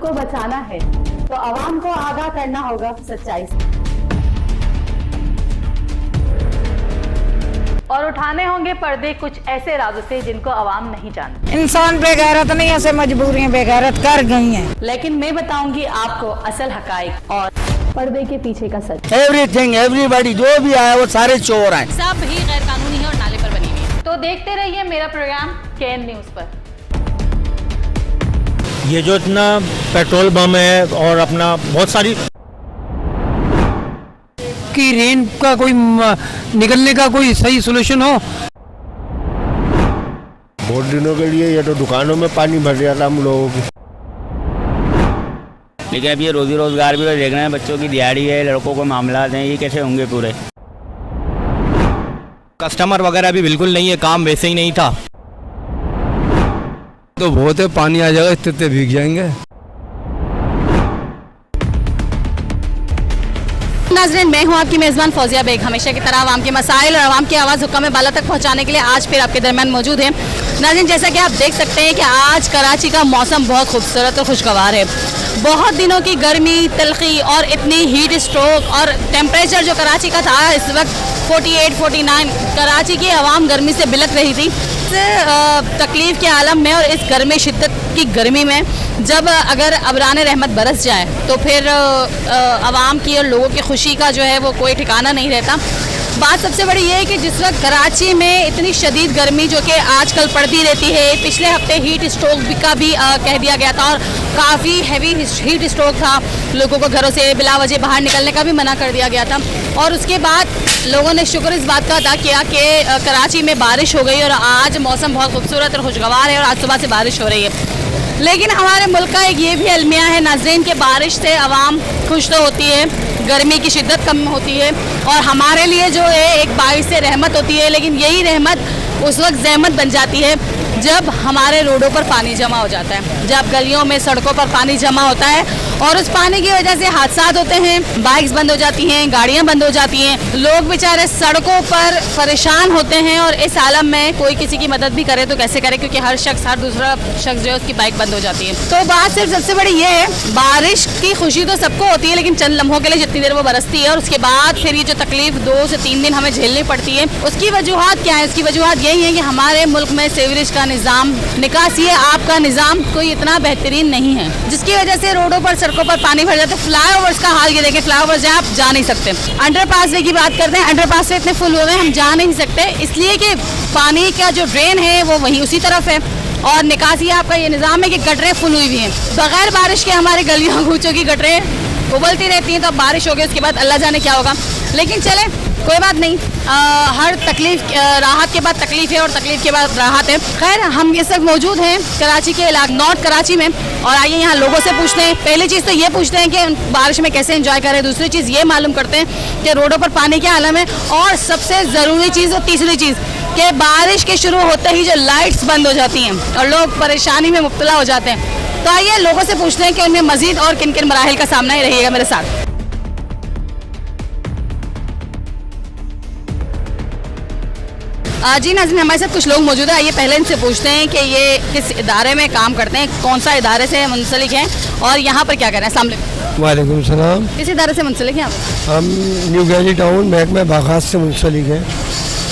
को बचाना है तो आवाम को आगाह करना होगा सच्चाई से और उठाने होंगे पर्दे कुछ ऐसे राजों से जिनको आवाम नहीं जानती। इंसान बेगैरत नहीं, ऐसे मजबूरियां बेगैरत कर गई हैं। लेकिन मैं बताऊंगी आपको असल हकाइक और पर्दे के पीछे का सच। एवरीथिंग एवरीबॉडी जो भी आया वो सारे चोर हैं। सब ही गैर कानूनी है और नाले पर बनी हुई है। तो देखते रहिए मेरा प्रोग्राम केएन न्यूज पर। ये जो इतना पेट्रोल बम है और अपना बहुत सारी कि रेन का कोई निकलने का कोई सही सोल्यूशन हो। बहुत दिनों के लिए ये तो दुकानों में पानी भर गया था हम लोगों की। लेकिन अब ये रोजी रोजगार भी तो देख रहे हैं, बच्चों की दिहाड़ी है, लड़कों को मामला हैं, ये कैसे होंगे पूरे। कस्टमर वगैरह भी बिल्कुल नहीं है, काम वैसे ही नहीं था। तो बहुत है, पानी आ जाएगा, इतने भीग जाएंगे। नाज़रीन, मैं हूं आपकी मेज़बान फौजिया बेग। हमेशा की तरह आवाम के मसाइल और आवाम की आवाज़ हुक्म बाला तक पहुंचाने के लिए आज फिर आपके दरमियान मौजूद है। नाज़रीन, जैसा कि आप देख सकते हैं कि आज कराची का मौसम बहुत खूबसूरत और खुशगवार है। बहुत दिनों की गर्मी, तलखी और इतनी हीट स्ट्रोक और टेम्परेचर जो कराची का था इस वक्त 48-49, कराची की आवाम गर्मी से बिलख रही थी। तकलीफ़ के आलम में और इस गर्मी शिद्दत की गर्मी में जब अगर अबरान रहमत बरस जाए तो फिर आवाम की और लोगों की खुशी का जो है वो कोई ठिकाना नहीं रहता। बात सबसे बड़ी ये है कि जिस वक्त कराची में इतनी शदीद गर्मी जो कि आजकल पड़ती रहती है, पिछले हफ्ते हीट स्ट्रोक का भी कह दिया गया था और काफ़ी हैवी हीट स्ट्रोक था, लोगों को घरों से बिला वजह बाहर निकलने का भी मना कर दिया गया था। और उसके बाद लोगों ने शुक्र इस बात का अदा किया कि कराची में बारिश हो गई और आज मौसम बहुत खूबसूरत और खुशगवार है और आज सुबह से बारिश हो रही है। लेकिन हमारे मुल्क का एक ये भी अलमिया है नाज़रीन कि बारिश से आवाम खुश तो होती है, गर्मी की शिद्दत कम होती है और हमारे लिए जो है एक बारिश से रहमत होती है। लेकिन यही रहमत उस वक्त ज़हमत बन जाती है जब हमारे रोडों पर पानी जमा हो जाता है, जब गलियों में सड़कों पर पानी जमा होता है और उस पानी की वजह से हादसा होते हैं, बाइक्स बंद हो जाती हैं, गाड़ियां बंद हो जाती हैं, लोग बेचारे सड़कों पर परेशान होते हैं। और इस आलम में कोई किसी की मदद भी करे तो कैसे करे, क्योंकि हर दूसरा शख्स जो है उसकी बाइक बंद हो जाती है। तो बात सिर्फ सबसे बड़ी ये है, बारिश की खुशी तो सबको होती है लेकिन चंद लम्हों के लिए जितनी देर वो बरसती है और उसके बाद फिर ये जो तकलीफ 2 से 3 दिन हमें झेलनी पड़ती है, उसकी वजूहत क्या है? उसकी वजूहत यही है कि हमारे मुल्क में सीवरेज का निज़ाम, निकासी आपका निज़ाम कोई इतना बेहतरीन नहीं है, जिसकी वजह से रोडों पर सड़कों पर पानी भर जाता है। फ्लाईओवर्स का हाल ये देखें, फ्लाईओवर्स जहाँ आप जा नहीं सकते। अंडरपास वे की बात करते हैं, अंडरपास से इतने फुल हो गए हम जा नहीं सकते, इसलिए कि पानी का जो ड्रेन है वो वहीं उसी तरफ है और निकासी आपका ये निज़ाम है कि गटरें फुल हुई हुई हैं। बगैर बारिश के हमारे गलियों कूचों की गटरें उबलती रहती हैं, तो अब बारिश हो गई उसके बाद अल्लाह जाने क्या होगा। लेकिन चले कोई बात नहीं, हर तकलीफ राहत के बाद तकलीफ है और तकलीफ के बाद राहत है। खैर, हम इस वक्त मौजूद हैं कराची के इलाके नॉर्थ कराची में और आइए यहाँ लोगों से पूछते हैं। पहली चीज़ तो ये पूछते हैं कि बारिश में कैसे एंजॉय करें, दूसरी चीज़ ये मालूम करते हैं कि रोडों पर पानी के आलम है और सबसे ज़रूरी चीज़ और तीसरी चीज़ कि बारिश के शुरू होते ही जो लाइट्स बंद हो जाती हैं और लोग परेशानी में मुब्तला हो जाते हैं। तो आइए लोगों से पूछते हैं कि उनमें मजीद और किन किन मराहिल का सामना ही रहिएगा मेरे साथ। जी नाज़रीन, हमारे साथ कुछ लोग मौजूद है, आइए पहले इनसे पूछते हैं कि ये किस इदारे में काम करते हैं, कौन सा इदारे से मुंसलिक हैं और यहाँ पर क्या कर रहे हैं। अस्सलाम वालेकुम। वालेकुम सलाम। किस इदारे से मुंसलिक हैं आप? हम न्यू गैली टाउन महकमा बागात से मुंसलिक हैं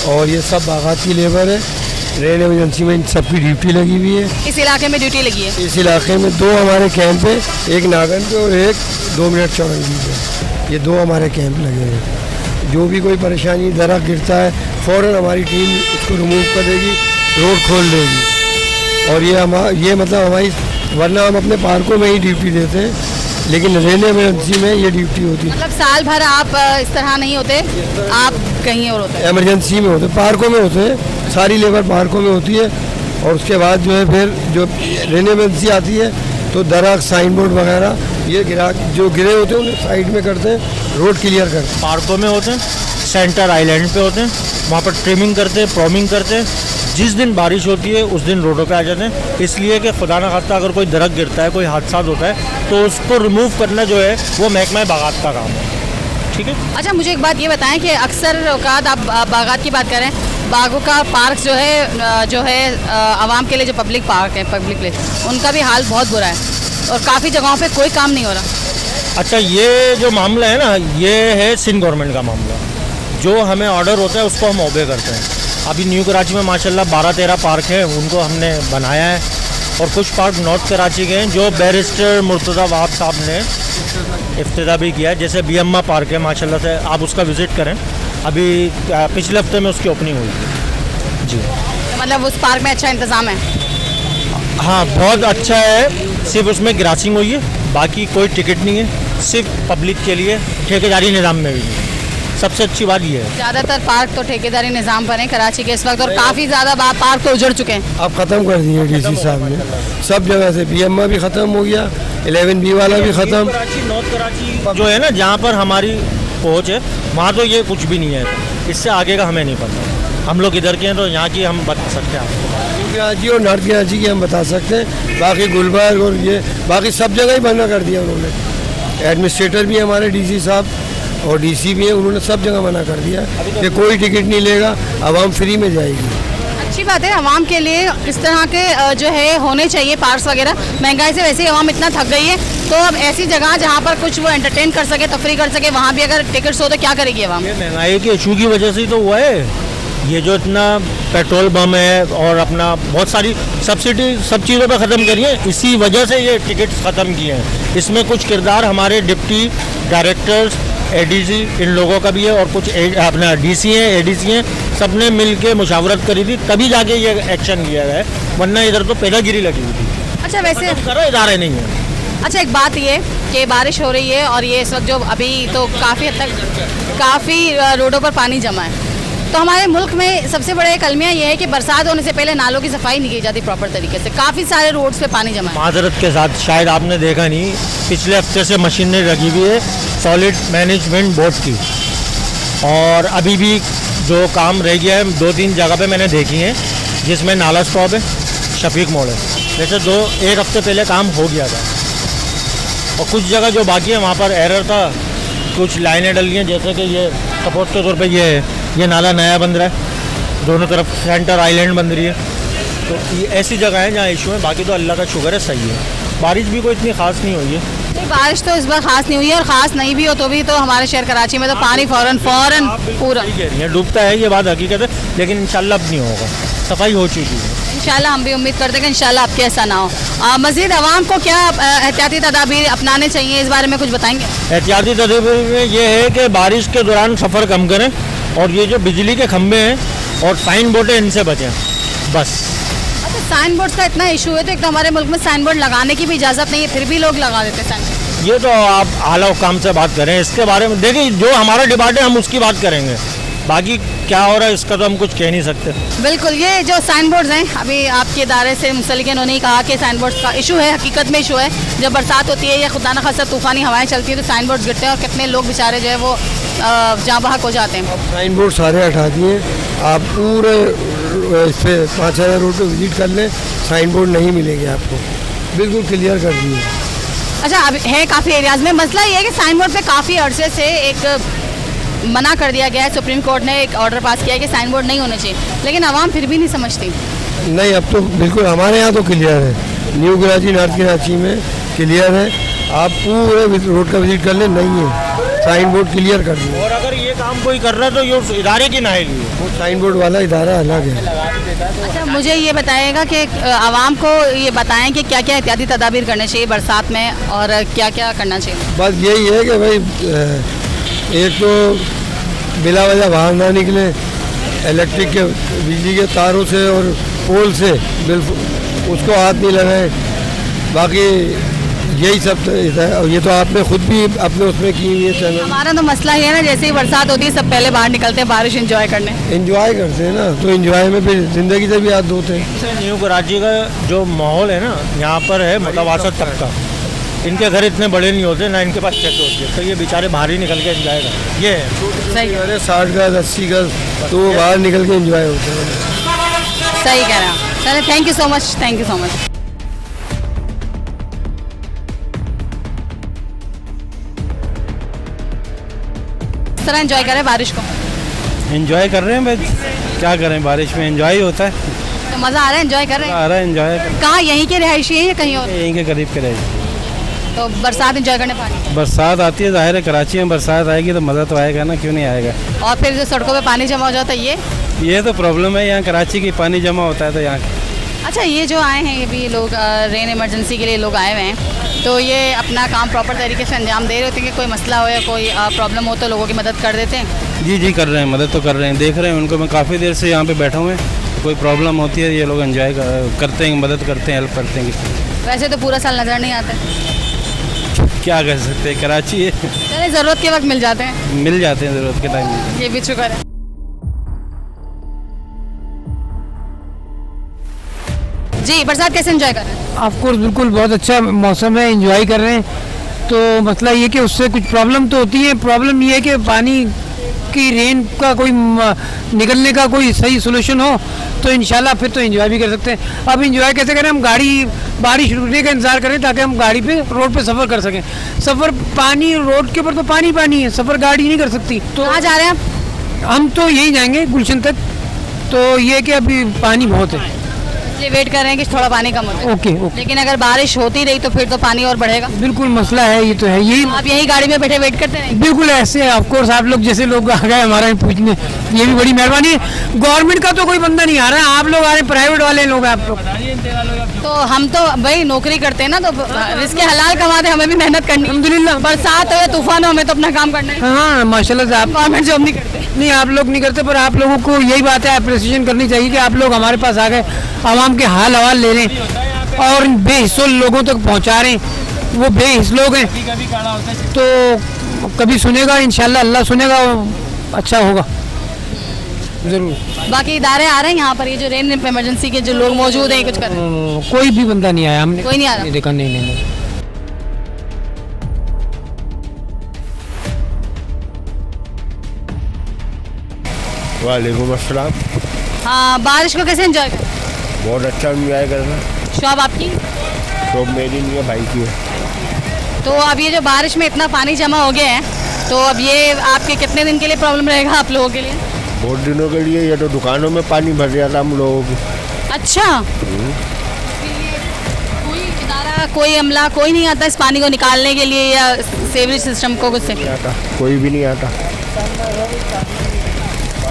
और ये सब बागात की लेबर है। रेल एमरजेंसी में इन सबकी ड्यूटी लगी हुई है। इस इलाके में ड्यूटी लगी है? इस इलाके में 2 हमारे कैंप है, एक नागन पे और एक 2 मिनट चौरंगी पे। ये 2 हमारे कैंप लगे हैं। जो भी कोई परेशानी दरख्त गिरता है फ़ौरन हमारी टीम इसको रिमूव कर देगी, रोड खोल देगी। और ये मतलब हमारी, वरना हम अपने पार्कों में ही ड्यूटी देते हैं लेकिन रेल एमरजेंसी में ये ड्यूटी होती है। मतलब साल भर आप इस तरह नहीं होते, आप कहीं और होते हैं? एमरजेंसी में होते, पार्कों में होते हैं, सारी लेबर पार्कों में होती है। और उसके बाद जो है फिर जो रेल एमरजेंसी आती है तो दरख्त, साइन बोर्ड वगैरह ये जो गिरे होते हैं उन्हें साइड में करते हैं, रोड क्लियर करते हैं। पार्कों में होते हैं, सेंटर आइलैंड पे होते हैं, वहाँ पर ट्रिमिंग करते हैं, प्रॉमिंग करते हैं। जिस दिन बारिश होती है उस दिन रोडों पे आ जाते हैं, इसलिए कि खुदा न खास्ता अगर कोई दरख्त गिरता है, कोई हादसा होता है तो उसको रिमूव करना जो है वो महकमा बागात का काम है। ठीक है। अच्छा, मुझे एक बात ये बताएं कि अक्सर औकात आप बागात की बात करें, बागों का पार्क जो है आवाम के लिए जो पब्लिक पार्क है, पब्लिक प्लेस, उनका भी हाल बहुत बुरा है। और काफ़ी जगहों पे कोई काम नहीं हो रहा। अच्छा, ये जो मामला है ना, ये है सिंध गवर्नमेंट का मामला। जो हमें ऑर्डर होता है उसको हम ओबे करते हैं। अभी न्यू कराची में माशाल्लाह 12-13 पार्क हैं, उनको हमने बनाया है। और कुछ पार्क नॉर्थ कराची के हैं जो बैरिस्टर मुर्तज़ा वहाब साहब ने इफ्तिताह भी किया है। जैसे बीएम्मा पार्क है, माशाल्लाह से आप उसका विज़िट करें। अभी पिछले हफ्ते में उसकी ओपनिंग हुई थी जी। मतलब उस पार्क में अच्छा इंतज़ाम है? हाँ, बहुत अच्छा है। सिर्फ उसमें ग्रासिंग हुई है, बाकी कोई टिकट नहीं है, सिर्फ पब्लिक के लिए, ठेकेदारी निज़ाम में भी नहीं। सबसे अच्छी बात ये है। ज़्यादातर पार्क तो ठेकेदारी निज़ाम पर हैं कराची के इस वक्त, और काफ़ी ज़्यादा पार्क तो उजड़ चुके हैं। अब ख़त्म कर दिए डीसी साहब ने सब जगह से। बीएमआ भी ख़त्म हो गया, 11B वाला भी ख़त्म। कराची नॉर्थ कराची जो है ना, जहाँ पर हमारी पहुँच है, वहाँ तो ये कुछ भी नहीं है। इससे आगे का हमें नहीं पता। हम लोग इधर के हैं तो यहाँ की हम बता सकते हैं आपको। न्यू कराची और नॉर्थ कराची की हम बता सकते हैं। बाकी गुलबर्ग और ये बाकी सब जगह ही मना कर दिया उन्होंने। एडमिनिस्ट्रेटर भी हमारे डीसी साहब और डीसी भी है, उन्होंने सब जगह मना कर दिया कि कोई टिकट नहीं लेगा, आवाम फ्री में जाएगी। अच्छी बात है, आवाम के लिए इस तरह के जो है होने चाहिए पार्क्स वगैरह। महंगाई से वैसे ही आवाम इतना थक गई है, तो अब ऐसी जगह जहाँ पर कुछ वो एंटरटेन कर सके, तफरी कर सके, वहाँ भी अगर टिकट्स हो तो क्या करेगी आवाम? ये महंगाई के इशू की वजह से ही तो हुआ है। ये जो इतना पेट्रोल बम है और अपना बहुत सारी सब्सिडी सब चीज़ों पे ख़त्म करी है, इसी वजह से ये टिकट्स ख़त्म किए हैं। इसमें कुछ किरदार हमारे डिप्टी डायरेक्टर्स, एडीसी, इन लोगों का भी है, और कुछ अपना डीसी हैं, एडीसी हैं, सब ने मिल के मुशावरत करी थी, तभी जाके ये एक्शन लिया गया है, वरना इधर तो पैदागिरी लगी हुई थी। अच्छा, वैसे करो, इदारे नहीं है। अच्छा, एक बात ये कि बारिश हो रही है और ये इस वक्त जो अभी तो काफ़ी हद तक काफ़ी रोडों पर पानी जमा है, तो हमारे मुल्क में सबसे बड़ा एक अलमिया ये है कि बरसात होने से पहले नालों की सफाई नहीं की जाती प्रॉपर तरीके से। काफ़ी सारे रोड्स पे पानी जमा है। माजरत के साथ, शायद आपने देखा नहीं, पिछले हफ्ते से मशीनें लगी हुई है सॉलिड मैनेजमेंट बोर्ड की, और अभी भी जो काम रह गया है 2-3 जगह पे मैंने देखी है, जिसमें नाला स्टॉप है, शफीक मोड़ है। जैसे 1 हफ्ते पहले काम हो गया था, और कुछ जगह जो बाकी है वहाँ पर एरर था, कुछ लाइनें डल गई हैं। जैसे कि ये सपोर्ट के तौर पे ये नाला नया बन रहा है, दोनों तरफ सेंटर आइलैंड बन रही है, तो ये ऐसी जगह है जहाँ इशू है। बाकी तो अल्लाह का शुक्र है सही है। बारिश भी कोई इतनी ख़ास नहीं हुई है। नहीं, बारिश तो इस बार खास नहीं हुई है, और ख़ास नहीं भी हो तो भी तो हमारे शहर कराची में तो पानी फ़ौरन पूरा सही कह रही है, डूबता है, ये बात हकीकत है, लेकिन इंशाल्लाह अब नहीं होगा, सफाई हो चुकी है। इंशाल्लाह हम भी उम्मीद करते हैं कि इंशाल्लाह आपके ऐसा ना हो। मज़ीद आवाम को क्या एहतियाती तदाबीर अपनाने चाहिए, इस बारे में कुछ बताएंगे? एहतियाती तदाबीर में ये है कि बारिश के दौरान सफ़र कम करें, और ये जो बिजली के खंभे हैं और साइन बोर्ड है, इनसे बचें बस। अच्छा, साइन बोर्ड का इतना इशू है, तो एक तो हमारे मुल्क में साइन बोर्ड लगाने की भी इजाज़त नहीं है, फिर भी लोग लगा देते हैं साइन बोर्ड। ये तो आप आला हुकाम से बात करें इसके बारे में। देखिए, जो हमारा डिपार्ट है हम उसकी बात करेंगे, बाकी क्या हो रहा है इसका तो हम कुछ कह नहीं सकते। बिल्कुल, ये जो साइन बोर्ड्स हैं, अभी आपके इदारे से मुंसलिक इन्होंने कहा कि साइन बोर्ड्स का इशू है, हकीकत में इशू है। जब बरसात होती है या खुदा न खासा तूफ़ानी हवाएं चलती है तो साइन बोर्ड्स गिरते हैं, और कितने लोग बेचारे जो है वो जहाँ बहक हो जाते हैं। साइन बोर्ड सारे हटा दिए। आप पूरे इस पर 5000 रोड पर विजिट कर लें, साइन बोर्ड नहीं मिलेंगे आपको, बिल्कुल क्लियर कर दिए। अच्छा, अब है काफ़ी एरियाज़ में मसला ये है कि साइन बोर्ड पे काफ़ी अरसे से एक मना कर दिया गया है, सुप्रीम कोर्ट ने एक ऑर्डर पास किया है कि साइन बोर्ड नहीं होने चाहिए, लेकिन आवाम फिर भी नहीं समझती। नहीं, अब तो बिल्कुल हमारे यहाँ तो क्लियर है, न्यू कराची नॉर्थ कराची में क्लियर है। आप पूरे रोड का विजिट कर लें, नहीं है, साइन बोर्ड क्लियर कर दिए। और अगर ये काम कोई कर रहा है तो ये उस इदारे की नाइली है, वो साइन बोर्ड वाला इदारा अलग है। अच्छा, मुझे ये बताइएगा कि आवाम को ये बताएं कि क्या क्या एहतियाती तदाबीर करने चाहिए बरसात में, और क्या क्या करना चाहिए? बस यही है कि भाई एक तो बिला वजह बाहर ना निकले, इलेक्ट्रिक के बिजली के तारों से और पोल से बिल्कुल उसको हाथ नहीं लगाएं। बाकी यही सब है, और ये तो आपने खुद भी अपने उसमें की हुई है चैनल। हमारा तो मसला ये है ना, जैसे ही बरसात होती है सब पहले बाहर निकलते हैं बारिश एंजॉय करने। एंजॉय करते हैं ना, तो एंजॉय में फिर ज़िंदगी से भी याद धोते हैं। न्यू कराची का जो माहौल है ना, यहाँ पर है मुतवासत तबका, इनके घर इतने बड़े नहीं होते, ना इनके पास छत होती है, तो ये बेचारे बाहर ही निकल के एंजॉय करते। ये सही, अरे 60 गज 80 गज तो वो बाहर निकल के एंजॉय होते हैं। सही कह रहे हैं। चलो, thank you so much, thank you so much. किस तरह एंजॉय करें बारिश को? एंजॉय कर रहे हैं बस, क्या करें, बारिश में एंजॉय होता है, तो मज़ा आ रहा है, एंजॉय कर रहे हैं? आ रहा है एंजॉय। कहाँ, यहीं के रिहायशी हैं या कहीं और? यहीं के करीब के रहे। तो बरसात इंजॉय करने पानी, बरसात आती है, जाहिर है कराची में बरसात आएगी तो मज़ा तो आएगा ना, क्यों नहीं आएगा। और फिर जो सड़कों पे पानी जमा हो जाता है ये तो प्रॉब्लम है यहाँ कराची की, पानी जमा होता है तो यहाँ। अच्छा, ये जो आए हैं ये भी लोग रेन इमरजेंसी के लिए लोग आए हुए हैं, तो ये अपना काम प्रॉपर तरीके से अंजाम दे रहे होते हैं कि कोई मसला हो या कोई प्रॉब्लम हो तो लोगों की मदद कर देते हैं। जी कर रहे हैं, मदद तो कर रहे हैं, देख रहे हैं उनको। मैं काफ़ी देर से यहाँ पे बैठा हुआ है, कोई प्रॉब्लम होती है ये लोग एंजॉय करते हैं, मदद करते हैं, हेल्प करते हैं किसी। वैसे तो पूरा साल नज़र नहीं आते, क्या कर सकते हैं, कराची है, चलिए ज़रूरत के वक्त मिल जाते हैं, मिल जाते हैं ज़रूरत के टाइम। ये भी शुक्र है। जी, बरसात कैसे एंजॉय कर रहे हैं? ऑफकोर्स बिल्कुल बहुत अच्छा मौसम है, एंजॉय कर रहे हैं। तो मसला ये कि उससे कुछ प्रॉब्लम तो होती है। प्रॉब्लम ये है कि पानी की रेन का कोई निकलने का कोई सही सोल्यूशन हो तो इंशाल्लाह फिर तो एंजॉय भी कर सकते हैं। अब एंजॉय कैसे करें? हम बारिश रुकने का इंतज़ार करें ताकि हम गाड़ी पे रोड पे सफ़र कर सकें। सफ़र पानी, रोड के ऊपर तो पानी है, सफ़र गाड़ी नहीं कर सकती। तो कहाँ जा रहे हैं आप? हम तो यहीं जाएंगे गुलशन तक। तो ये कि अभी पानी बहुत है, ये वेट कर रहे हैं कि थोड़ा पानी कम हो जाए। ओके। लेकिन अगर बारिश होती रही तो फिर तो पानी और बढ़ेगा। बिल्कुल मसला है, ये तो है। यही आप यही गाड़ी में बैठे वेट करते हैं? बिल्कुल ऐसे ऑफ कोर्स आप लोग जैसे लोग आ गए हमारा पूछने, ये भी बड़ी मेहरबानी है। गवर्नमेंट का तो कोई बंदा नहीं आ रहा है, आप लोग आ रहे हैं, प्राइवेट वाले लोग हैं आप लोग। तो हम तो भाई नौकरी करते हैं ना, तो इसके हलाल कमाते, हमें भी मेहनत करनी। अल्हम्दुलिल्लाह। बरसात हो या तूफान हो, हमें तो अपना काम करना है। हाँ माशाल्लाह से आप गवर्नमेंट जॉब नहीं करते। नहीं, आप लोग नहीं करते, पर आप लोगों को यही बात है अप्रिसिएशन करनी चाहिए कि आप लोग हमारे पास आ गए, आवाम के हाल हवाल ले रहे हैं और बेहिस्सों लोगों तक पहुंचा रहे हैं। वो बेहिस्स लोग हैं तो कभी सुनेगा इंशाल्लाह, अल्लाह सुनेगा, अच्छा होगा ज़रूर। बाकी इदारे आ रहे हैं यहाँ पर, ये जो रेन इमरजेंसी के जो लोग मौजूद हैं कुछ कर रहे हैं? कोई भी बंदा नहीं आया, हमने कोई नहीं आ रहा? देखा नहीं। वालेकुम अस्सलाम। हाँ, बारिश को कैसे एंजॉय कर? बहुत अच्छा एंजॉय कर रहे हैं। शॉप आपकी? शॉप मेरी नहीं है, भाई की है। तो अब ये जो बारिश में इतना पानी जमा हो गया है, तो अब ये आपके कितने दिन के लिए प्रॉब्लम रहेगा आप लोगों के लिए? बहुत दिनों के लिए। ये तो दुकानों में पानी भर जाता हम लोगों की। अच्छा, कोई इदारा, कोई अमला, कोई नहीं आता इस पानी को निकालने के लिए या सेवरेज सिस्टम को कुछ से? नहीं आता, कोई भी नहीं आता।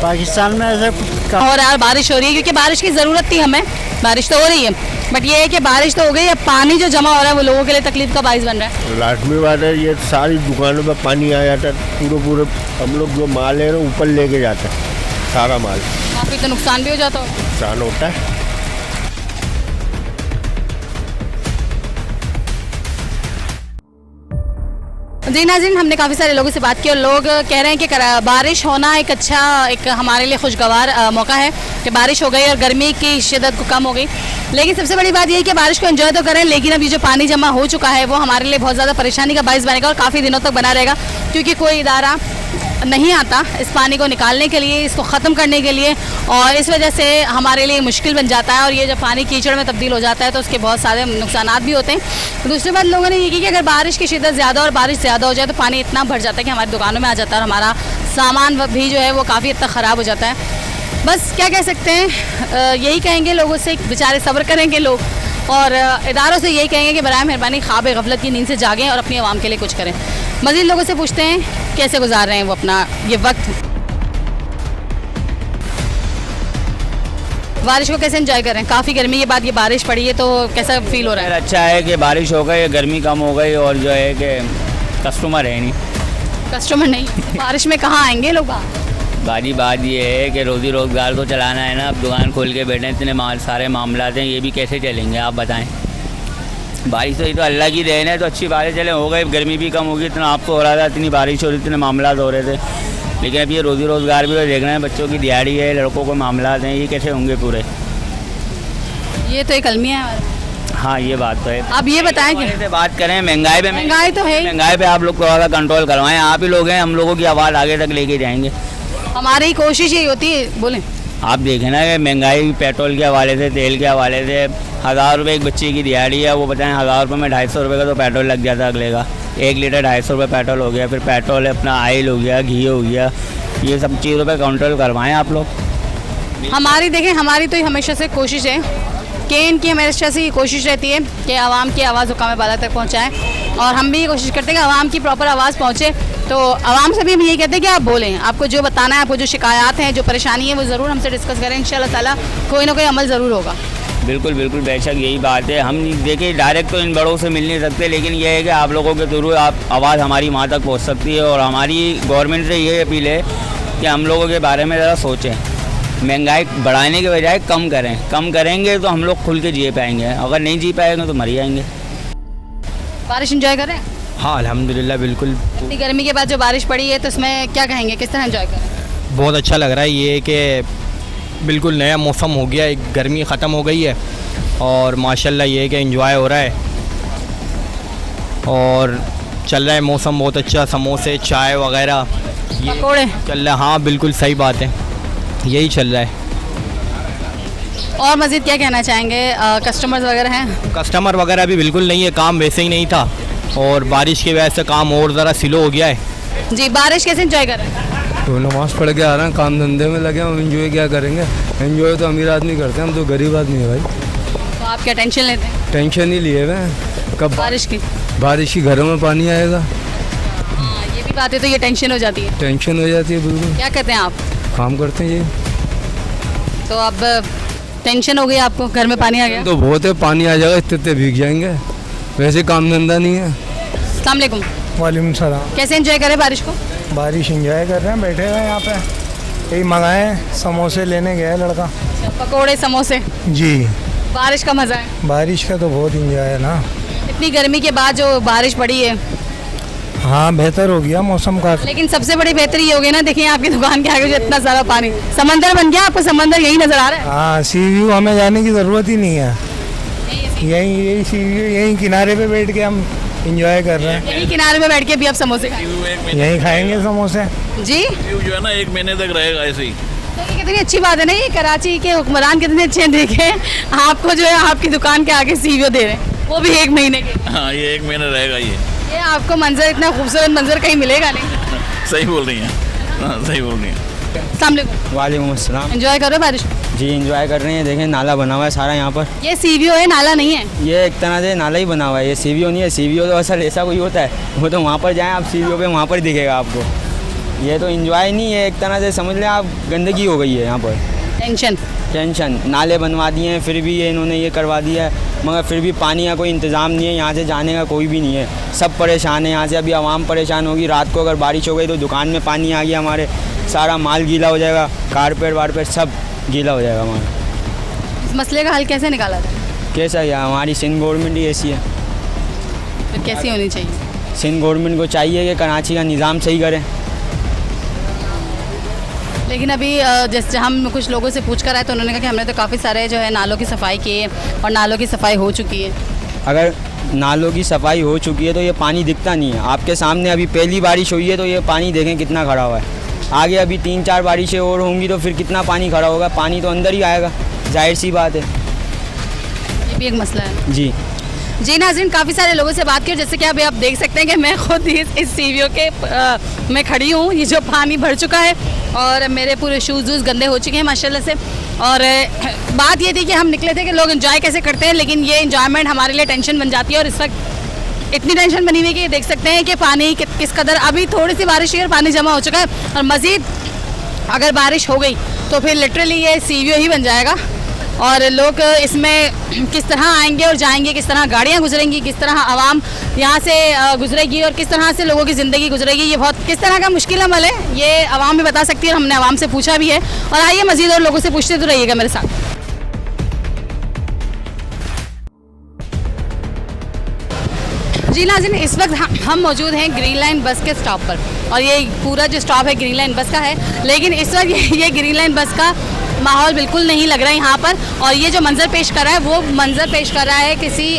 पाकिस्तान में ऐसा और यार बारिश हो रही है क्योंकि बारिश की ज़रूरत थी हमें, बारिश तो हो रही है, बट ये है कि बारिश तो हो गई, अब पानी जो जमा हो रहा है वो लोगों के लिए तकलीफ का बाइस बन रहा है। लाजमी बात है, ये सारी दुकानों में पानी आ जाता है। पूरे हम लोग जो माल ले रहे हैं ऊपर लेके जाते हैं, सारा माल। काफ़ी तो नुकसान भी हो जाता होगा। नुकसान होता है। जी नाज़रीन, हमने काफ़ी सारे लोगों से बात की और लोग कह रहे हैं कि बारिश होना एक अच्छा, एक हमारे लिए खुशगवार मौका है कि बारिश हो गई और गर्मी की शिद्दत को कम हो गई। लेकिन सबसे बड़ी बात यह है कि बारिश को एंजॉय तो करें, लेकिन अब ये जो पानी जमा हो चुका है वो हमारे लिए बहुत ज़्यादा परेशानी का बाइस बनेगा और काफ़ी दिनों तक बना रहेगा, क्योंकि कोई इदारा नहीं आता इस पानी को निकालने के लिए, इसको ख़त्म करने के लिए, और इस वजह से हमारे लिए मुश्किल बन जाता है। और ये जब पानी कीचड़ में तब्दील हो जाता है तो उसके बहुत सारे नुकसानात भी होते हैं। दूसरी बात लोगों ने ये की कि अगर बारिश की शिद्दत ज़्यादा और बारिश ज़्यादा हो जाए तो पानी इतना भर जाता है कि हमारी दुकानों में आ जाता है और हमारा सामान भी जो है वो काफ़ी हद तक ख़राब हो जाता है। बस क्या कह सकते हैं, यही कहेंगे लोगों से, बेचारे सब्र करेंगे लोग, और इदारों से यही कहेंगे कि बराए मेहरबानी ख्वाब गफलत की नींद से जागें और अपनी आवाम के लिए कुछ करें। मज़ीद लोगों से पूछते हैं कैसे गुजार रहे हैं वो अपना ये वक्त, बारिश को कैसे एंजॉय कर रहे हैं। काफ़ी गर्मी के बाद ये बारिश पड़ी है तो कैसा फील हो रहा है? अच्छा है कि बारिश हो गई, गर्मी कम हो गई और जो है कि कस्टमर है नहीं। कस्टमर नहीं, बारिश में कहाँ आएंगे लोग? बाजी बात ये है कि रोज़ी रोज़गार को चलाना है ना, अब दुकान खोल के बैठे इतने सारे मामलात हैं, ये भी कैसे चलेंगे आप बताएं। बारिश तो ये तो अल्लाह की देन है, तो अच्छी बारिश चले हो गई, गर्मी भी कम होगी, इतना आपको हो रहा था, इतनी बारिश हो रही, इतने मामलात हो रहे थे। लेकिन अब ये रोज़ी रोज़गार भी तो देख रहे हैं, बच्चों की दिहाड़ी है, लड़कों को मामलात हैं, ये कैसे होंगे पूरे? ये तो एक अलमिया है। हाँ, ये बात तो है। आप ये बताएं कि से बात करें महंगाई पे, महंगाई तो है, महंगाई पे आप लोग थोड़ा सा कंट्रोल करवाएं। आप ही लोग हैं, हम लोगों की आवाज़ आगे तक लेके जाएंगे। हमारी कोशिश यही होती है। बोलें। आप देखें ना कि महंगाई पेट्रोल के हवाले से, तेल के हवाले से, 1000 रुपये एक बच्चे की दिहाड़ी है, वो बताएं 1000 रुपये में 250 रुपये का तो पेट्रोल लग जाता है अगले का। 1 लीटर 250 रुपये पेट्रोल हो गया, फिर पेट्रोल है अपना, ऑयल हो गया, घी हो गया, ये सब चीज़ों पे कंट्रोल करवाएं आप लोग। हमारी देखें, हमारी तो हमेशा से कोशिश है कि इनकी हमेशा से ये कोशिश रहती है कि आवाम की आवाज़ हुक्काम बाला तक पहुँचाएँ और हम भी ये कोशिश करते हैं कि आवाम की प्रॉपर आवाज़ पहुँचे। तो आवाम से भी हम यही कहते हैं कि आप बोलें, आपको जो बताना है, आपको जो शिकायत हैं, जो परेशानी है, वो ज़रूर हमसे डिस्कस करें। इंशाल्लाह ताला कोई ना कोई अमल ज़रूर होगा। बिल्कुल बिल्कुल बेशक यही बात है। हम देखिए डायरेक्ट तो इन बड़ों से मिल नहीं सकते, लेकिन यह है कि आप लोगों के थ्रू आप आवाज़ हमारी वहाँ तक पहुँच सकती है। और हमारी गवर्नमेंट से ये अपील है कि हम लोगों के बारे में ज़रा सोचें, महंगाई बढ़ाने के बजाय कम करें। कम करेंगे तो हम लोग खुल के जी पाएंगे, अगर नहीं जी पाएंगे तो मर ही जाएंगे। बारिश इंजॉय कर रहे हैं? हाँ अल्हम्दुलिल्लाह बिल्कुल। इतनी गर्मी के बाद जो बारिश पड़ी है तो इसमें क्या कहेंगे, किस तरह एंजॉय करें? बहुत अच्छा लग रहा है ये कि बिल्कुल नया मौसम हो गया है, गर्मी ख़त्म हो गई है और माशाल्लाह ये है कि एंजॉय हो रहा है और चल रहा है मौसम बहुत अच्छा। समोसे, चाय वगैरह ये पकौड़े चल रहा है। हाँ बिल्कुल सही बात है, यही चल रहा है। और मज़ीद क्या कहना चाहेंगे? कस्टमर्स वगैरह हैं? कस्टमर वगैरह भी बिल्कुल नहीं है, काम वैसे ही नहीं था और बारिश की वजह से काम और ज़रा स्लो हो गया है। जी, बारिश कैसे एंजॉय कर रहे हैं? तो नमाज़ पढ़ के आ रहे हैं, काम धंधे में लगे, हम एंजॉय क्या करेंगे? एंजॉय तो अमीर आदमी करते हैं, हम तो गरीब आदमी है भाई। तो आप क्या टेंशन लेते हैं टेंशन ही लिए हुए हैं, कब बारिश की? बारिश की घरों में पानी आएगा, हाँ, ये भी बात है, तो ये टेंशन हो जाती है। टेंशन हो जाती है। बिल्कुल क्या कहते हैं आप? काम करते हैं ये तो अब टेंशन हो गई आपको, घर में पानी आ गया? तो बहुत है, पानी आ जाएगा इतने भीग जाएंगे, वैसे काम धंधा नहीं है। अस्सलाम वालेकुम। वालेकुम सलाम। कैसे एंजॉय करें बारिश को? बारिश एंजॉय कर रहे हैं, बैठे हुए हैं यहाँ पे, यही मंगाए, समोसे लेने गया है लड़का। पकोड़े, समोसे, जी। बारिश का मज़ा है? बारिश का तो बहुत एंजॉय है ना। इतनी गर्मी के बाद जो बारिश पड़ी है, हाँ बेहतर हो गया मौसम का। लेकिन सबसे बड़ी बेहतरी ये हो गई ना, देखिए आपकी दुकान के आगे जो इतना सारा पानी, समंदर बन गया, आपको समंदर यही नज़र आ रहा है। हाँ, सी व्यू हमें जाने की ज़रूरत ही नहीं है, यही सी व्यू, यही किनारे पे बैठ के हम एंजॉय कर रहे हैं। यही किनारे में बैठ के भी आप समोसे खाएं? यही खाएंगे समोसे जी। जो है ना 1 महीने तक रहेगा ऐसे ही। तो ये कितनी अच्छी बात है ना, ये कराची के हुक्मरान कितने अच्छे हैं, देखे आपको जो है आपकी दुकान के आगे सीवीओ दे रहे हैं, वो भी 1 महीने के। हाँ, ये 1 महीने रहेगा ये आपको मंजर, इतना खूबसूरत मंजर कहीं मिलेगा नहीं। सही बोल रही हैं, हाँ सही बोल रही हैं। अस्सलाम वालेकुम। वालेकुम अस्सलाम। एंजॉय करो बारिश? जी एंजॉय कर रहे हैं, देखें नाला बना हुआ है सारा यहाँ पर। ये सीवीओ है, नाला नहीं है। ये एक तरह से नाला ही बना हुआ है, ये सीवीओ नहीं है। सीवीओ तो असल ऐसा कोई होता है, वो तो वहाँ पर जाएँ आप सीवीओ पे, वहाँ पर दिखेगा आपको। ये तो एंजॉय नहीं है, एक तरह से समझ लें आप, गंदगी हो गई है यहाँ पर। टेंशन नाले बनवा दिए हैं, फिर भी ये इन्होंने ये करवा दिया है, मगर फिर भी पानी का कोई इंतज़ाम नहीं है, यहाँ से जाने का कोई भी नहीं है। सब परेशान है यहाँ से, अभी आवाम परेशान होगी। रात को अगर बारिश हो गई तो दुकान में पानी आ गया, हमारे सारा माल गीला हो जाएगा, कारपेट वारपेट सब गीला हो जाएगा हमारा। इस मसले का हल कैसे निकाला जाए? कैसा है, हमारी सिंध गवर्नमेंट ही ऐसी है। फिर कैसी होनी चाहिए? सिंध गवर्नमेंट को चाहिए कि कराची का निज़ाम सही करें। लेकिन अभी जैसे हम कुछ लोगों से पूछ कर आए तो उन्होंने कहा कि हमने तो काफ़ी सारे जो है नालों की सफाई की है और नालों की सफाई हो चुकी है। अगर नालों की सफाई हो चुकी है तो ये पानी दिखता नहीं है आपके सामने। अभी पहली बारिश हुई है तो ये पानी देखें कितना खड़ा हुआ है। आगे अभी 3-4 बारिशें और होंगी तो फिर कितना पानी खड़ा होगा, पानी तो अंदर ही आएगा, जाहिर सी बात है। ये भी एक मसला है। जी नाज़रीन, काफ़ी सारे लोगों से बात की, जैसे कि अभी आप देख सकते हैं कि मैं खुद इस सीवीओ के मैं खड़ी हूँ। ये जो पानी भर चुका है और मेरे पूरे शूज़ वूज़ गंदे हो चुके हैं माशाल्लाह से। और बात ये थी कि हम निकले थे कि लोग एंजॉय कैसे करते हैं, लेकिन ये एंजॉयमेंट हमारे लिए टेंशन बन जाती है। और इस वक्त इतनी टेंशन बनी हुई है कि देख सकते हैं कि पानी किस कदर, अभी थोड़ी सी बारिश हुई और पानी जमा हो चुका है, और मज़ीद अगर बारिश हो गई तो फिर लिटरली ये सीवीओ ही बन जाएगा। और लोग इसमें किस तरह आएंगे और जाएंगे, किस तरह गाड़ियाँ गुजरेंगी, किस तरह आवाम यहाँ से गुजरेगी और किस तरह से लोगों की ज़िंदगी गुजरेगी, ये बहुत किस तरह का मुश्किल अमल है, ये आवाम भी बता सकती है। और हमने आवाम से पूछा भी है, और आइए मज़ीद और लोगों से पूछते तो रहिएगा मेरे साथ। जी नाज़रीन, इस वक्त हम मौजूद हैं ग्रीन लाइन बस के स्टॉप पर, और ये पूरा जो स्टॉप है ग्रीन लाइन बस का है। लेकिन इस वक्त ये ग्रीन लाइन बस का माहौल बिल्कुल नहीं लग रहा है यहाँ पर। और ये जो मंज़र पेश कर रहा है वो मंज़र पेश कर रहा है किसी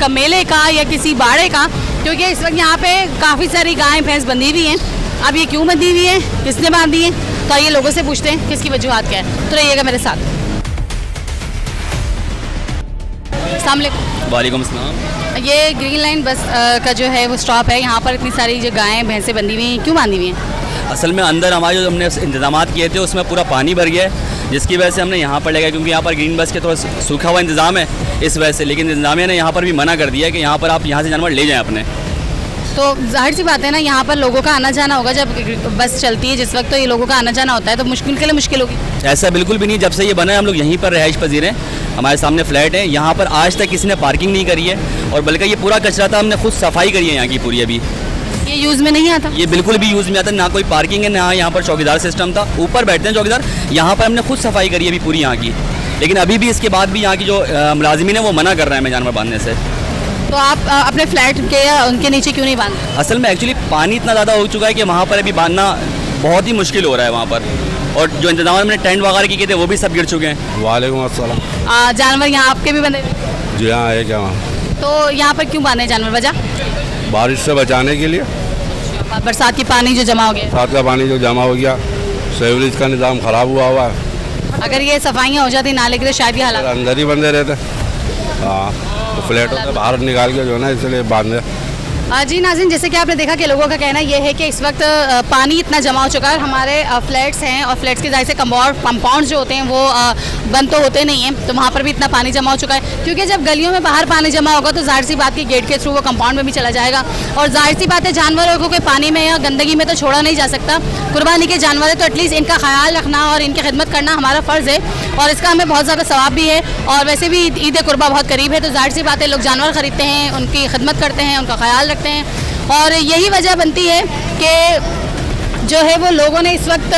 कमेले का या किसी बाड़े का, क्योंकि इस वक्त यहाँ पे काफ़ी सारी गाय भैंस बंधी हुई हैं। अब ये क्यों बंधी हुई है, किसने बांधी है, तो ये लोगों से पूछते हैं किसकी वजूहत क्या है। तो रहिएगा मेरे साथ। अस्सलाम वालेकुम। वालेकुम अस्सलाम। ये ग्रीन लाइन बस का जो है वो स्टॉप है, यहाँ पर इतनी सारी जो गायें भैंसें बंधी हुई हैं, क्यों बांधी हुई हैं? असल में अंदर हमारे जो हमने इंतजाम किए थे उसमें पूरा पानी भर गया है, जिसकी वजह से हमने यहाँ पर लगाया, क्योंकि यहाँ पर ग्रीन बस के थोड़ा सूखा हुआ इंतज़ाम है इस वजह से। लेकिन इंतज़ामिया ने यहाँ पर भी मना कर दिया है कि यहाँ पर आप यहाँ से जानवर ले जाएँ अपने। तो जाहिर सी बात है ना, यहाँ पर लोगों का आना जाना होगा जब बस चलती है, जिस वक्त तो ये लोगों का आना जाना होता है, तो मुश्किल के लिए मुश्किल होगी। ऐसा बिल्कुल भी नहीं, जब से ये बना है हम लोग यहीं पर रहाइश पजीर हैं, हमारे सामने फ्लैट है। यहाँ पर आज तक किसी ने पार्किंग नहीं करी है, और बल्कि ये पूरा कचरा था हमने खुद सफाई करी है यहाँ की पूरी। अभी ये यूज़ में नहीं आता, ये बिल्कुल भी यूज़ में आता, ना कोई पार्किंग है, ना यहाँ पर चौकीदार सिस्टम था, ऊपर बैठते हैं चौकीदार। यहाँ पर हमने खुद सफाई करी है अभी पूरी यहाँ की, लेकिन अभी भी इसके बाद भी यहाँ की जो मुलाजिमीन है वो मना कर रहे हैं हमें जानवर बांधने से। तो आप अपने फ्लैट के या उनके नीचे क्यों नहीं बांधते? असल में एक्चुअली पानी इतना ज़्यादा हो चुका है कि वहाँ पर अभी बांधना बहुत ही मुश्किल हो रहा है वहाँ पर, और जो इंतजाम हमने टेंट वगैरह किए थे वो भी सब गिर चुके हैं। वालेकुम अस्सलाम। जानवर यहाँ आपके भी बंधे हुए? जी हाँ, है क्या वहाँ? तो यहाँ पर क्यों बांधे जानवर, वजह? बारिश से बचाने के लिए। बरसात की पानी जो जमा हो गया, बरसात का पानी जो जमा हो गया, सीवरेज का निज़ाम ख़राब हुआ है। अगर ये सफाइयाँ हो जाती नाले के, तो शायद ये हालात अंदर ही बंदे रहते। हाँ, तो फ्लैटों से बाहर निकाल के जो है ना, इसलिए बांधे। जी नाज़रीन, जैसे कि आपने देखा कि लोगों का कहना ये है कि इस वक्त पानी इतना जमा हो चुका है, और हमारे फ्लैट्स हैं, और फ्लैट्स के जाहिर से कंपाउंड जो होते हैं वो बंद तो होते नहीं हैं, तो वहाँ पर भी इतना पानी जमा हो चुका है। क्योंकि जब गलियों में बाहर पानी जमा होगा तो जाहिर सी बात की गेट के थ्रू वो कंपाउंड में भी चला जाएगा, और जाहिर सी बात है जानवरों को कोई पानी में या गंदगी में तो छोड़ा नहीं जा सकता। कुर्बानी के जानवर है तो एटलीस्ट इनका ख्याल रखना और इनकी खिदमत करना हमारा फ़र्ज़ है, और इसका हमें बहुत ज़्यादा सवाब भी है। और वैसे भी ईद कुर्बा बहुत करीब है, तो जाहिर सी बात है लोग जानवर ख़रीदते हैं, उनकी खिदमत करते हैं, उनका ख्याल रखते हैं, और यही वजह बनती है कि जो है वो लोगों ने इस वक्त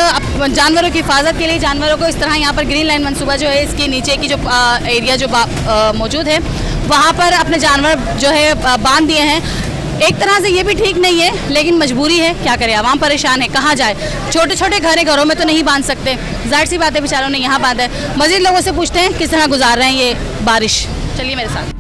जानवरों की हिफाजत के लिए जानवरों को इस तरह यहाँ पर ग्रीन लाइन मंसूबा जो है इसके नीचे की जो एरिया जो मौजूद है वहाँ पर अपने जानवर जो है बांध दिए हैं। एक तरह से ये भी ठीक नहीं है, लेकिन मजबूरी है, क्या करें, आवाम परेशान है, कहाँ जाए। छोटे छोटे घरों में तो नहीं बांध सकते, जाहिर सी बात है बेचारों ने यहाँ बांधा है। मज़ीद लोगों से पूछते हैं किस तरह गुजार रहे हैं ये बारिश। चलिए मेरे साथ।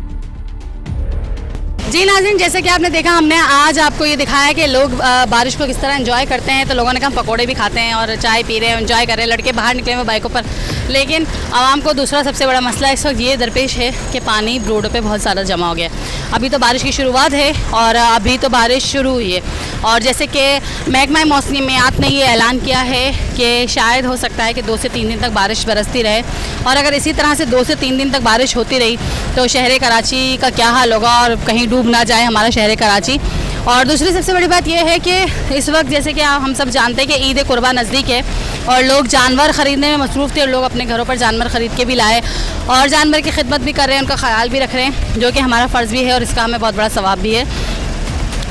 जी नाज़रीन, जैसे कि आपने देखा, हमने आज आपको ये दिखाया कि लोग बारिश को किस तरह एंजॉय करते हैं। तो लोगों ने कहा पकोड़े भी खाते हैं और चाय पी रहे हैं, एंजॉय कर रहे हैं, लड़के बाहर निकले हुए बाइकों पर। लेकिन आवाम को दूसरा सबसे बड़ा मसला इस वक्त ये दरपेश है कि पानी रोडों पे बहुत ज़्यादा जमा हो गया है। अभी तो बारिश की शुरुआत है और अभी तो बारिश शुरू हुई है, और जैसे कि महकमा मौसमियात ने ये ऐलान किया है कि शायद हो सकता है कि 2 से 3 दिन तक बारिश बरसती रहे, और अगर इसी तरह से 2 से 3 दिन तक बारिश होती रही तो शहर कराची का क्या हाल होगा, और कहीं डूब ना जाए हमारा शहर कराची। और दूसरी सबसे बड़ी बात यह है कि इस वक्त जैसे कि हम सब जानते हैं कि ईद कुर्बा नज़दीक है, और लोग जानवर ख़रीदने में मसरूफ़ थे, और लोग अपने घरों पर जानवर ख़रीद के भी लाए और जानवर की खिदमत भी कर रहे हैं, उनका ख्याल भी रख रहे हैं, जो कि हमारा फ़र्ज़ भी है और इसका हमें बहुत बड़ा सवाब भी है।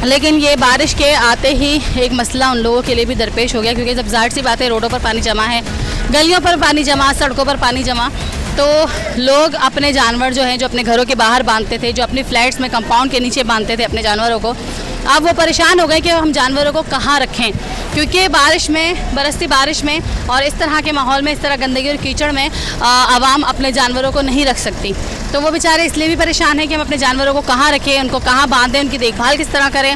लेकिन ये बारिश के आते ही एक मसला उन लोगों के लिए भी दरपेश हो गया, क्योंकि जब जाहिर सी बात है रोडों पर पानी जमा है, गलियों पर पानी जमा, सड़कों पर पानी जमा, तो लोग अपने जानवर जो हैं जो अपने घरों के बाहर बांधते थे, जो अपने फ्लैट्स में कंपाउंड के नीचे बांधते थे अपने जानवरों को, अब वो परेशान हो गए कि हम जानवरों को कहाँ रखें, क्योंकि बारिश में, बरसती बारिश में और इस तरह के माहौल में, इस तरह गंदगी और कीचड़ में आवाम अपने जानवरों को नहीं रख सकती। तो वो बेचारे इसलिए भी परेशान हैं कि हम अपने जानवरों को कहाँ रखें, उनको कहाँ बांधें, उनकी देखभाल किस तरह करें।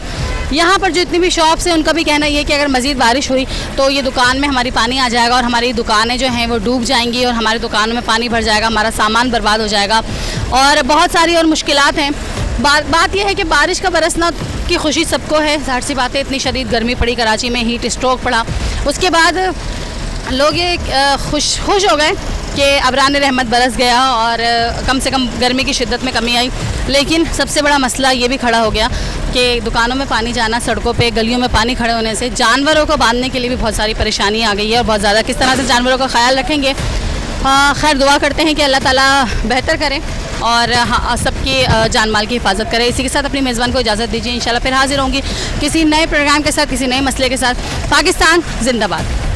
यहाँ पर जो इतनी भी शॉप्स हैं उनका भी कहना ये है कि अगर मज़ीद बारिश हुई तो ये दुकान में हमारी पानी आ जाएगा, और हमारी दुकानें जो हैं वो डूब जाएंगी, और हमारी दुकानों में पानी भर जाएगा, हमारा सामान बर्बाद हो जाएगा, और बहुत सारी और मुश्किलात हैं। बात यह है कि बारिश का बरसना की खुशी सबको है, जाहिर सी बात है, इतनी शदीद गर्मी पड़ी कराची में, हीट स्ट्रोक पड़ा, उसके बाद लोग ये खुश हो गए कि अबरान रहमत बरस गया और कम से कम गर्मी की शिद्दत में कमी आई। लेकिन सबसे बड़ा मसला ये भी खड़ा हो गया कि दुकानों में पानी जाना, सड़कों पे, गलियों में पानी खड़े होने से जानवरों को बांधने के लिए भी बहुत सारी परेशानी आ गई है, और बहुत ज़्यादा किस तरह से जानवरों का ख्याल रखेंगे। खैर दुआ करते हैं कि अल्लाह ताला बेहतर करें और सबकी जान माल की हिफाजत करें। इसी के साथ अपनी मेज़बान को इजाज़त दीजिए, इंशाल्लाह फिर हाजिर होंगी किसी नए प्रोग्राम के साथ, किसी नए मसले के साथ। पाकिस्तान जिंदाबाद।